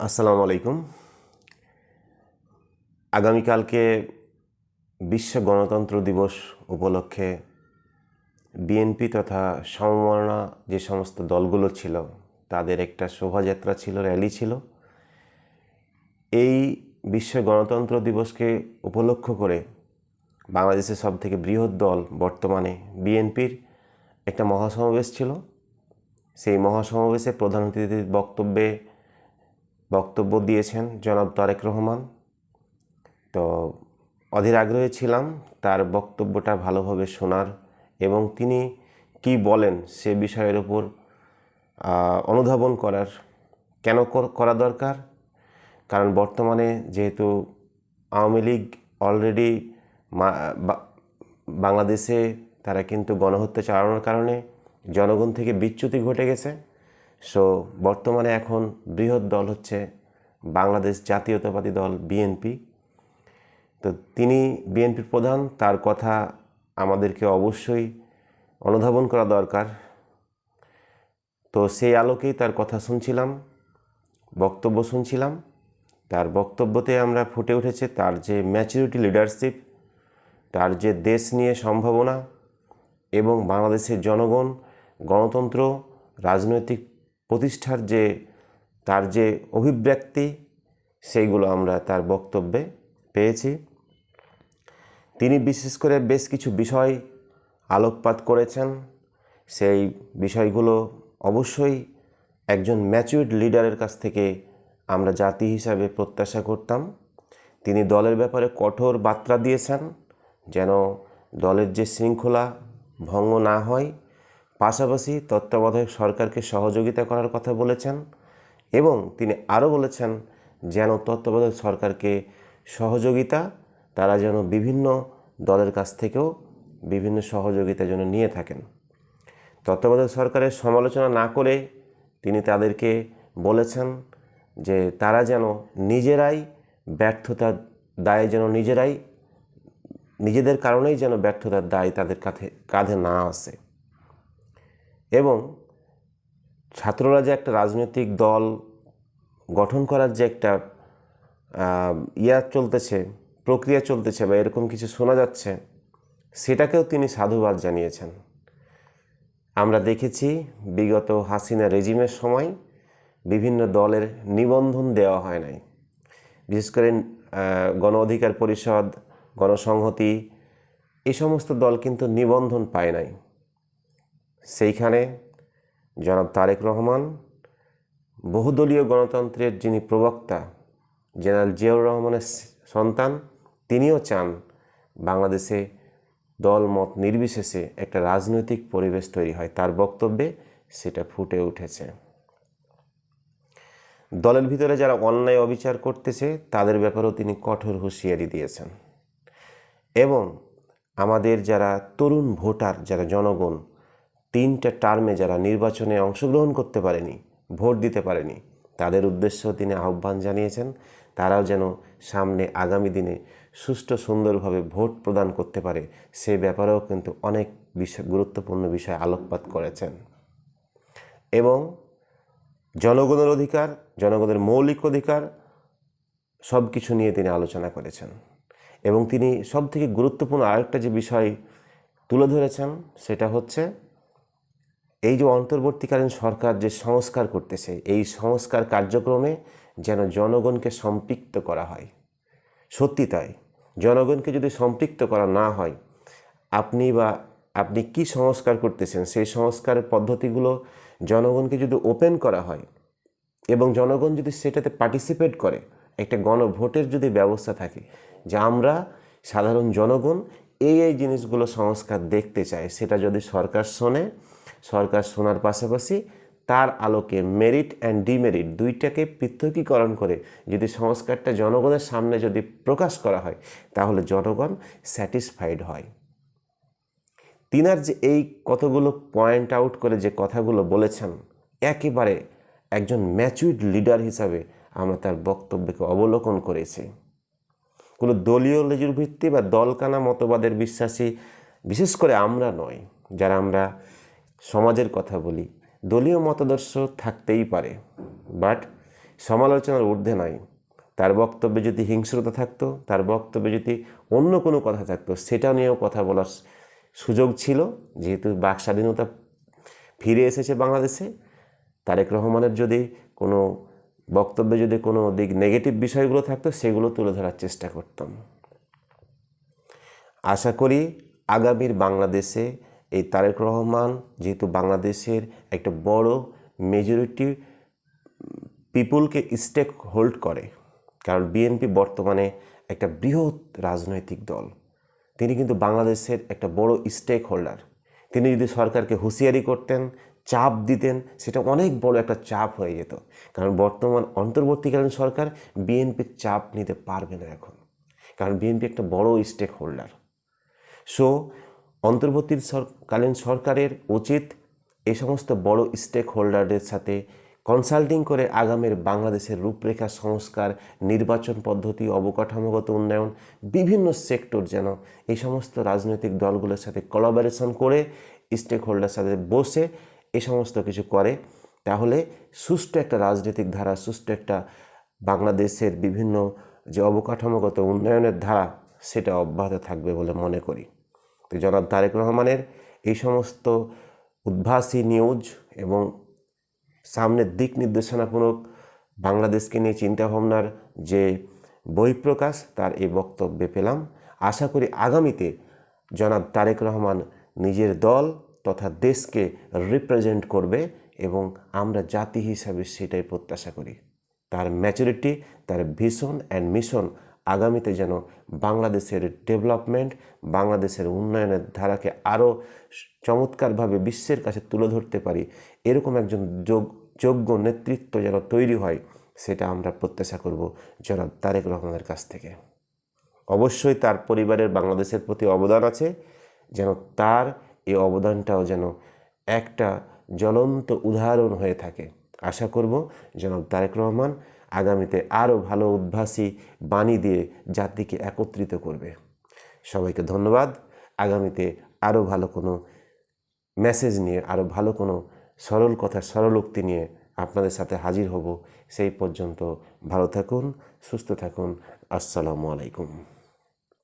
আসসালামু আলাইকুম। আগামীকালকে বিশ্ব গণতন্ত্র দিবস উপলক্ষে বিএনপি তথা সমমনা যে সমস্ত দলগুলো ছিল তাদের একটা শোভাযাত্রা ছিল, র্যালি ছিল। এই বিশ্ব গণতন্ত্র দিবসকে উপলক্ষ করে বাংলাদেশের সবথেকে বৃহৎ দল বর্তমানে বিএনপির একটা মহাসমাবেশ ছিল। সেই মহাসমাবেশে প্রধান অতিথির বক্তব্য দিয়েছেন জনাব তারেক রহমান। তো অধীর আগ্রহে ছিলাম তার বক্তব্যটা ভালোভাবে শোনার এবং তিনি কি বলেন সে বিষয়ের উপর অনুধাবন করার। কেন করা দরকার? কারণ বর্তমানে যেহেতু আওয়ামী লীগ অলরেডি বাংলাদেশে তারা কিন্তু গণহত্যা চালানোর কারণে জনগণ থেকে বিচ্যুতি ঘটে গেছে। সো বর্তমানে এখন বৃহৎ দল হচ্ছে বাংলাদেশ জাতীয়তাবাদী দল বিএনপি। তো তিনি বিএনপির প্রধান, তার কথা আমাদেরকে অবশ্যই অনুধাবন করা দরকার। তো সেই আলোকেই তার কথা শুনছিলাম, বক্তব্য শুনছিলাম। তার বক্তব্যতে আমরা ফুটে উঠেছে তার যে ম্যাচুরিটি লিডারশিপ, তার যে দেশ নিয়ে সম্ভাবনা এবং বাংলাদেশের জনগণ গণতন্ত্র রাজনৈতিক প্রতিষ্ঠার যে তার যে অভিব্যক্তি, সেইগুলো আমরা তার বক্তব্যে পেয়েছি। তিনি বিশেষ করে বেশ কিছু বিষয় আলোকপাত করেছেন। সেই বিষয়গুলো অবশ্যই একজন ম্যাচিউরড লিডারের কাছ থেকে আমরা জাতি হিসাবে প্রত্যাশা করতাম। তিনি দলের ব্যাপারে কঠোর বার্তা দিয়েছেন যেন দলের যে শৃঙ্খলা ভঙ্গ না হয়। পাশাপাশি তত্ত্বাবধায়ক সরকারকে সহযোগিতা করার কথা বলেছেন এবং তিনি আরও বলেছেন যেন তত্ত্বাবধায়ক সরকারকে সহযোগিতা তারা যেন বিভিন্ন দলের কাছ থেকেও বিভিন্ন সহযোগিতা যেন নিয়ে থাকেন। তত্ত্বাবধায়ক সরকারের সমালোচনা না করে তিনি তাদেরকে বলেছেন যে তারা যেন নিজেরাই ব্যর্থতার দায় যেন নিজেদের কারণেই যেন ব্যর্থতার দায় তাদের কাঁধে না আসে। এবং ছাত্ররা যে একটা রাজনৈতিক দল গঠন করার যে একটা প্রক্রিয়া চলতেছে বা এরকম কিছু শোনা যাচ্ছে, সেটাকেও তিনি সাধুবাদ জানিয়েছেন। আমরা দেখেছি বিগত হাসিনা রেজিমের সময় বিভিন্ন দলের নিবন্ধন দেওয়া হয় নাই, বিশেষ করে গণ অধিকার পরিষদ, গণসংহতি, এই সমস্ত দল কিন্তু নিবন্ধন পায় নাই। সেইখানে জনাব তারেক রহমান বহুদলীয় গণতন্ত্রের যিনি প্রবক্তা জেনারেল জিয়াউর রহমানের সন্তান, তিনিও চান বাংলাদেশে দল মত নির্বিশেষে একটা রাজনৈতিক পরিবেশ তৈরি হয়। তার বক্তব্যে সেটা ফুটে উঠেছে। দলের ভিতরে যারা অন্যায় অবিচার করতেছে তাদের ব্যাপারেও তিনি কঠোর হুঁশিয়ারি দিয়েছেন। এবং আমাদের যারা তরুণ ভোটার, যারা জনগণ 3টা টার্মে যারা নির্বাচনে অংশগ্রহণ করতে পারেনি, ভোট দিতে পারেনি, তাদের উদ্দেশ্যেও তিনি আহ্বান জানিয়েছেন তারাও যেন সামনে আগামী দিনে সুষ্ঠু সুন্দরভাবে ভোট প্রদান করতে পারে। সে ব্যাপারেও কিন্তু অনেক গুরুত্বপূর্ণ বিষয় আলোকপাত করেছেন। এবং জনগণের অধিকার, জনগণের মৌলিক অধিকার সব কিছু নিয়ে তিনি আলোচনা করেছেন। এবং তিনি সবথেকে গুরুত্বপূর্ণ আরেকটা যে বিষয় তুলে ধরেছেন সেটা হচ্ছে এই যে অন্তর্বর্তীকালীন সরকার যে সংস্কার করতেছে, এই সংস্কার কার্যক্রমে যেন জনগণকে সম্পৃক্ত করা হয়। সত্যি তাই, জনগণকে যদি সম্পৃক্ত করা না হয়, আপনি কি সংস্কার করতেছেন সেই সংস্কারের পদ্ধতিগুলো জনগণকে যদি ওপেন করা হয় এবং জনগণ যদি সেটাতে পার্টিসিপেট করে, একটা গণভোটের যদি ব্যবস্থা থাকে যে আমরা সাধারণ জনগণ এই জিনিসগুলো সংস্কার দেখতে চাই, সেটা যদি সরকার শোনে, সরকার শোনার পাশাপাশি তার আলোকে মেরিট অ্যান্ড ডিমেরিট দুইটাকে পৃথকীকরণ করে যদি সংস্কারটা জনগণের সামনে যদি প্রকাশ করা হয়, তাহলে জনগণ স্যাটিসফাইড হয়। তিনার যে এই কতগুলো পয়েন্ট আউট করে যে কথাগুলো বলেছেন, একেবারে একজন ম্যাচুরড লিডার হিসাবে আমরা তার বক্তব্যকে অবলোকন করেছি। কোনো দলীয় লেজুর ভিত্তি বা দলকানা মতবাদের বিশ্বাসী বিশেষ করে আমরা নয়, যারা আমরা সমাজের কথা বলি। দলীয় মতাদর্শ থাকতেই পারে, বাট সমালোচনার ঊর্ধ্বে নয়। তার বক্তব্যে যদি হিংস্রতা থাকতো, তার বক্তব্যে যদি অন্য কোনো কথা থাকতো, সেটা নিয়েও কথা বলার সুযোগ ছিল। যেহেতু বাক স্বাধীনতা ফিরে এসেছে বাংলাদেশে, তারেক রহমানের যদি কোনো বক্তব্যে যদি কোনো দিক নেগেটিভ বিষয়গুলো থাকতো, সেগুলো তুলে ধরার চেষ্টা করতাম। আশা করি আগামীর বাংলাদেশে এই তারেক রহমান যেহেতু বাংলাদেশের একটা বড় মেজরিটি পিপুলকে স্টেক হোল্ড করে, কারণ বিএনপি বর্তমানে একটা বৃহৎ রাজনৈতিক দল, তিনি কিন্তু বাংলাদেশের একটা বড় স্টেক হোল্ডার। তিনি যদি সরকারকে হুঁশিয়ারি করতেন, চাপ দিতেন, সেটা অনেক বড় একটা চাপ হয়ে যেত। কারণ বর্তমান অন্তর্বর্তীকালীন সরকার বিএনপির চাপ নিতে পারবে না এখন, কারণ বিএনপি একটা বড় স্টেক হোল্ডার। সো অন্তর্বর্তীকালীন সরকারের উচিত এই সমস্ত বড় স্টেক হোল্ডারদের সাথে কনসাল্টিং করে আগামীর বাংলাদেশের রূপরেখা সংস্কার, নির্বাচন পদ্ধতি, অবকাঠামোগত উন্নয়ন, বিভিন্ন সেক্টর যেন এই সমস্ত রাজনৈতিক দলগুলোর সাথে কোলাবোরেশন করে স্টেক হোল্ডারের সাথে বসে এই সমস্ত কিছু করে, তাহলে সুষ্ঠু একটা রাজনৈতিক ধারা, সুষ্ঠু একটা বাংলাদেশের বিভিন্ন যে অবকাঠামোগত উন্নয়নের ধারা, সেটা অব্যাহত থাকবে বলে মনে করি। তো জনাব তারেক রহমানের এই সমস্ত উদ্ভাসী নিউজ এবং সামনের দিক নির্দেশনামূলক বাংলাদেশকে নিয়ে চিন্তাভাবনার যে বহিঃপ্রকাশ, তার এই বক্তব্যে পেলাম। আশা করি আগামীতে জনাব তারেক রহমান নিজের দল তথা দেশকে রিপ্রেজেন্ট করবে এবং আমরা জাতি হিসাবে সেটাই প্রত্যাশা করি। তার ম্যাচুরিটি, তার ভিশন অ্যান্ড মিশন আগামীতে যেন বাংলাদেশের ডেভেলপমেন্ট, বাংলাদেশের উন্নয়নের ধারাকে আরও চমৎকারভাবে বিশ্বের কাছে তুলে ধরতে পারি, এরকম একজন যোগ্য নেতৃত্ব যেন তৈরি হয়, সেটা আমরা প্রত্যাশা করব জনাব তারেক রহমানের কাছ থেকে। অবশ্যই তার পরিবারের বাংলাদেশের প্রতি অবদান আছে, যেন তার এই অবদানটাও যেন একটা জ্বলন্ত উদাহরণ হয়ে থাকে। আশা করব জনাব তারেক রহমান আগামীতে আরও ভালো উদ্ভাসী বাণী দিয়ে জাতিকে একত্রিত করবে। সবাইকে ধন্যবাদ। আগামীতে আরও ভালো কোনো মেসেজ নিয়ে, আরও ভালো কোনো সরল কথা, সরলোক্তি নিয়ে আপনাদের সাথে হাজির হব। সেই পর্যন্ত ভালো থাকুন, সুস্থ থাকুন। আসসালামু আলাইকুম।